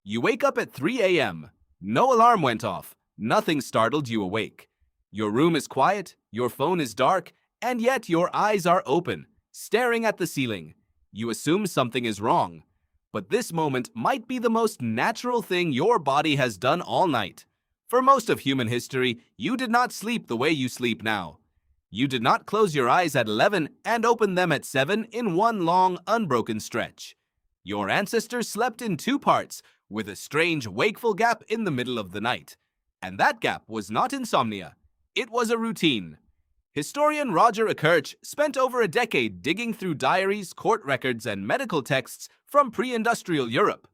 You wake up at 3 a.m. No alarm went off. Nothing startled you awake. Your room is quiet, your phone is dark, and yet your eyes are open, staring at the ceiling. You assume something is wrong. But this moment might be the most natural thing your body has done all night. For most of human history, you did not sleep the way you sleep now. You did not close your eyes at 11 and open them at 7 in one long, unbroken stretch. Your ancestors slept in two parts, with a strange, wakeful gap in the middle of the night. And that gap was not insomnia. It was a routine. Historian Roger Akerch spent over a decade digging through diaries, court records, and medical texts from pre-industrial Europe.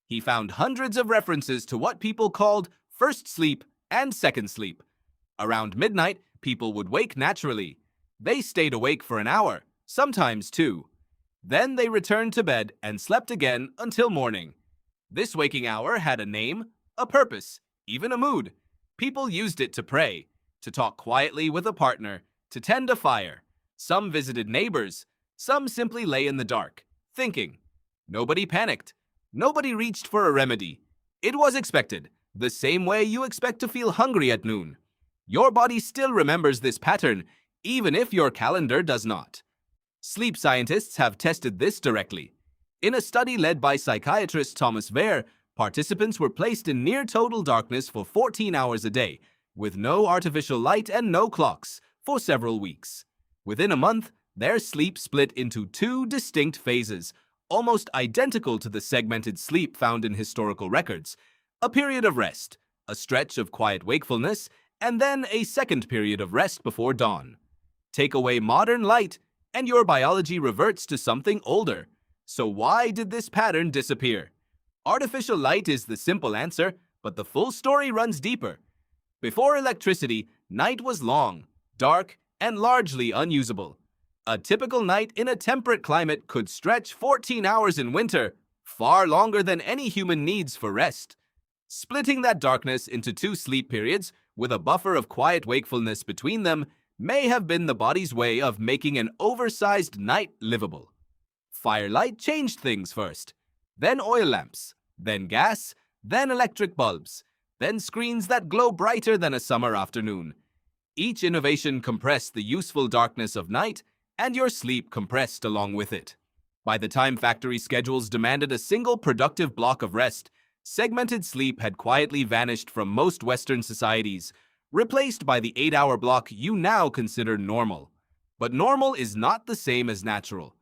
He found hundreds of references to what people called first sleep and second sleep. Around midnight, people would wake naturally. They stayed awake for an hour, sometimes two. Then they returned to bed and slept again until morning. This waking hour had a name, a purpose, even a mood. People used it to pray, to talk quietly with a partner, to tend a fire. Some visited neighbors. Some simply lay in the dark, thinking. Nobody panicked. Nobody reached for a remedy. It was expected, the same way you expect to feel hungry at noon. Your body still remembers this pattern, even if your calendar does not. Sleep scientists have tested this directly. In a study led by psychiatrist Thomas Wehr, participants were placed in near total darkness for 14 hours a day, with no artificial light and no clocks, for several weeks. Within a month, their sleep split into two distinct phases, almost identical to the segmented sleep found in historical records. A period of rest, a stretch of quiet wakefulness, and then a second period of rest before dawn. Take away modern light, and your biology reverts to something older. So why did this pattern disappear? Artificial light is the simple answer, but the full story runs deeper. Before electricity, night was long, dark, and largely unusable. A typical night in a temperate climate could stretch 14 hours in winter, far longer than any human needs for rest. Splitting that darkness into two sleep periods, with a buffer of quiet wakefulness between them, may have been the body's way of making an oversized night livable. Firelight changed things first, then oil lamps, then gas, then electric bulbs, then screens that glow brighter than a summer afternoon. Each innovation compressed the useful darkness of night, and your sleep compressed along with it. By the time factory schedules demanded a single productive block of rest, segmented sleep had quietly vanished from most Western societies, replaced by the 8-hour block you now consider normal. But normal is not the same as natural.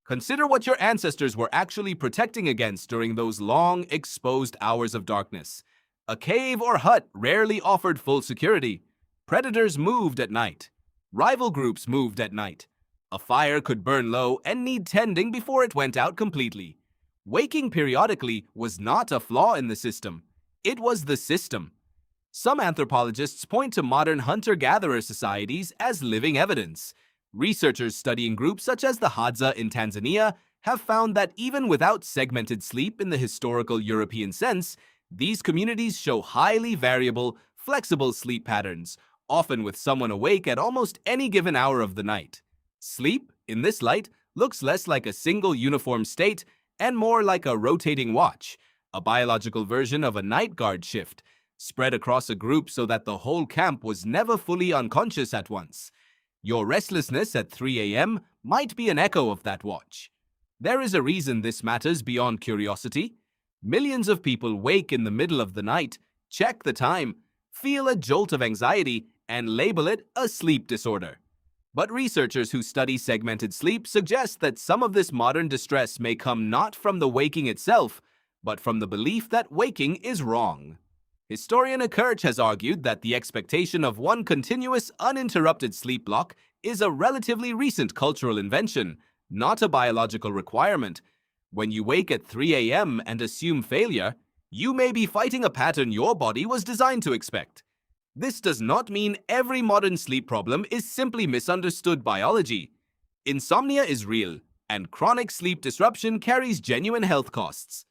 Consider what your ancestors were actually protecting against during those long, exposed hours of darkness. A cave or hut rarely offered full security. Predators moved at night. Rival groups moved at night. A fire could burn low and need tending before it went out completely. Waking periodically was not a flaw in the system. It was the system. Some anthropologists point to modern hunter-gatherer societies as living evidence. Researchers studying groups such as the Hadza in Tanzania have found that even without segmented sleep in the historical European sense, these communities show highly variable, flexible sleep patterns, often with someone awake at almost any given hour of the night. Sleep, in this light, looks less like a single uniform state and more like a rotating watch, a biological version of a night guard shift, spread across a group so that the whole camp was never fully unconscious at once. Your restlessness at 3 a.m. might be an echo of that watch. There is a reason this matters beyond curiosity. Millions of people wake in the middle of the night, check the time, feel a jolt of anxiety, and label it a sleep disorder. But researchers who study segmented sleep suggest that some of this modern distress may come not from the waking itself, but from the belief that waking is wrong. Historian Akerch has argued that the expectation of one continuous, uninterrupted sleep block is a relatively recent cultural invention, not a biological requirement. When you wake at 3 a.m. and assume failure, you may be fighting a pattern your body was designed to expect. This does not mean every modern sleep problem is simply misunderstood biology. Insomnia is real, and chronic sleep disruption carries genuine health costs.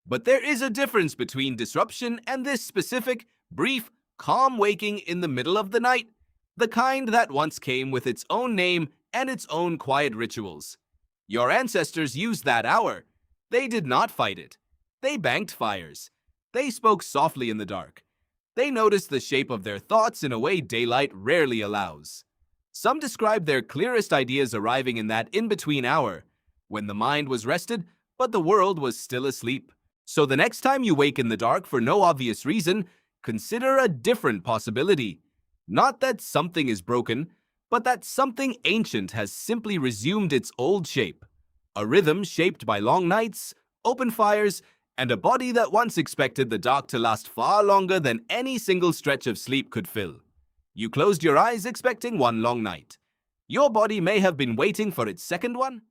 But there is a difference between disruption and this specific, brief, calm waking in the middle of the night, the kind that once came with its own name and its own quiet rituals. Your ancestors used that hour. They did not fight it. They banked fires. They spoke softly in the dark. They noticed the shape of their thoughts in a way daylight rarely allows. Some described their clearest ideas arriving in that in-between hour, when the mind was rested, but the world was still asleep. So the next time you wake in the dark for no obvious reason, consider a different possibility. Not that something is broken, but that something ancient has simply resumed its old shape. A rhythm shaped by long nights, open fires, and a body that once expected the dark to last far longer than any single stretch of sleep could fill. You closed your eyes expecting one long night. Your body may have been waiting for its second one.